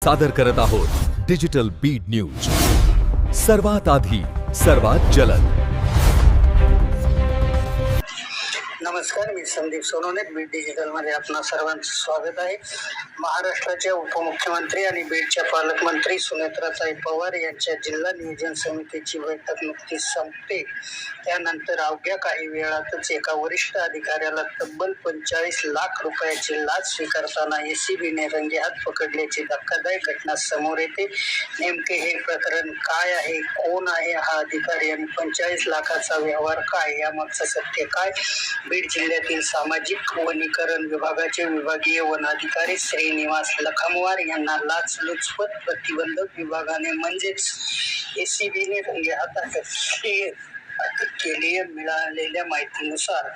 सादर करत आहोत डिजिटल बीड न्यूज, सर्वात आधी सर्वात जलद। नमस्कार, मी संदीप सोनवणे, बीड डिजिटल मध्ये आपणा सर्वांचं स्वागत आहे। महाराष्ट्राच्या उपमुख्यमंत्री आणि बीडच्या पालकमंत्री सुनेत्राताई पवार यांच्या जिल्हा नियोजन समितीची बैठक नुकतीच संपते। त्यानंतर अवघ्या काही वेळातच एका वरिष्ठ अधिकाऱ्याला तब्बल 45 लाख रुपयाची लाच स्वीकारताना एसीबीने रंगेहात पकडल्याची धक्कादायक घटना समोर येते। नेमके हे प्रकरण काय आहे, कोण आहे हा अधिकारी आणि 45 लाखाचा व्यवहार काय, यामागचं सत्य काय? बीड जिल्ह्यातील सामाजिक वनीकरण विभागाचे विभागीय वन अधिकारी श्रीनिवास लखमवार यांना लाचलुचपत प्रतिबंधक विभागाने म्हणजेच एसीबीने रंगेहात अटक केली। मिळालेल्या माहितीनुसार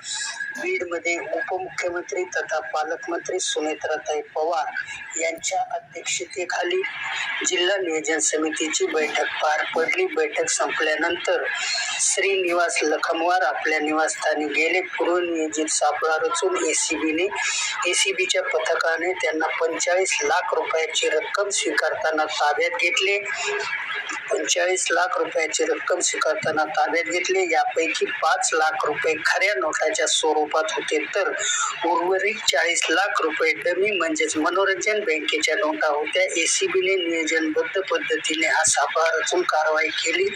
बीडमध्ये उपमुख्यमंत्री तथा पालकमंत्री सुनेत्राताई पवार यांच्या अध्यक्षतेखाली जिल्हा नियोजन समितीची बैठक पार पडली। बैठक संपल्यानंतर श्रीनिवास लखमवार आपल्या निवासस्थानी गेले। पूर्वनियोजित सापळा रचून एसीबीच्या पथकाने त्यांना 45 लाख रुपयाची रक्कम स्वीकारताना ताब्यात घेतले। 45 लाख रुपयाची रक्कम स्वीकारताना ताब्यात घेतले। यापैकी 5 लाख रुपये खऱ्या नोटाच्या स्वरूपात होते, तर उर्वरित 40 लाख रुपये डमी म्हणजेच मनोरंजन बँकेच्या नोटा होत्या। एसीबीने नियोजनबद्ध पद्धतीने हा सापळा रचून कारवाई केली।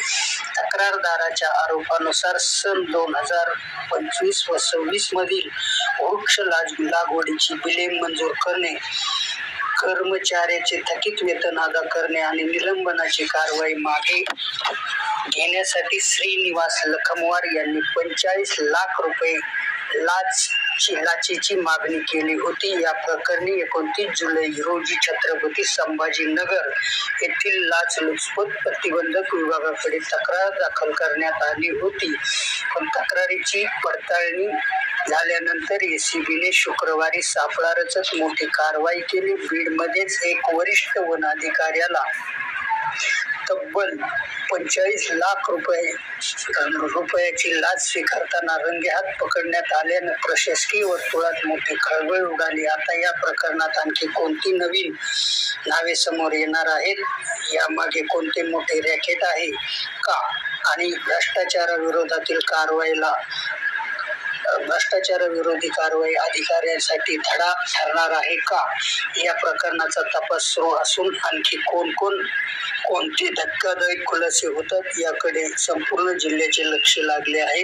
तक्रारदाराच्या आरोपानुसार सन 2025 व 26 मधील वृक्ष लागवडीची बिले मंजूर करणे, कर्मचाऱ्याचे थकीत वेतन अदा करणे आणि निलंबनाची कारवाई मागे घेण्यासाठी श्रीनिवास लखमवार यांनी 45 लाख रुपये लाचेची मागणी केली होती। या प्रकरणी 29 जुलै रोजी छत्रपती संभाजीनगर येथील लाचलुचपत प्रतिबंधक विभागाकडे तक्रार दाखल करण्यात आली होती, पण तक्रारीची पडताळणी झाल्यानंतर एसीबीने शुक्रवारी सापळा रचत मोठी कारवाई केली। बीडमध्येच एक वरिष्ठ वन अधिकाऱ्याला तब्बल 45 लाख रुपयाची लाच स्वीकारताना रंगेहात पकडण्यात आल्यानं प्रशासकीय वर्तुळात मोठी खळबळ उडाली। आता या प्रकरणात आणखी कोणती नवीन नावे समोर येणार आहेत, यामागे कोणते मोठे रॅकेट आहे का, आणि भ्रष्टाचारविरोधी कारवाई अधिकाऱ्यांसाठी धडा ठरणार आहे का? या प्रकरणाचा तपास सुरू असून आणखी कोणते धक्कादायक खुलासे होतात याकडे संपूर्ण जिल्ह्याचे लक्ष लागले आहे।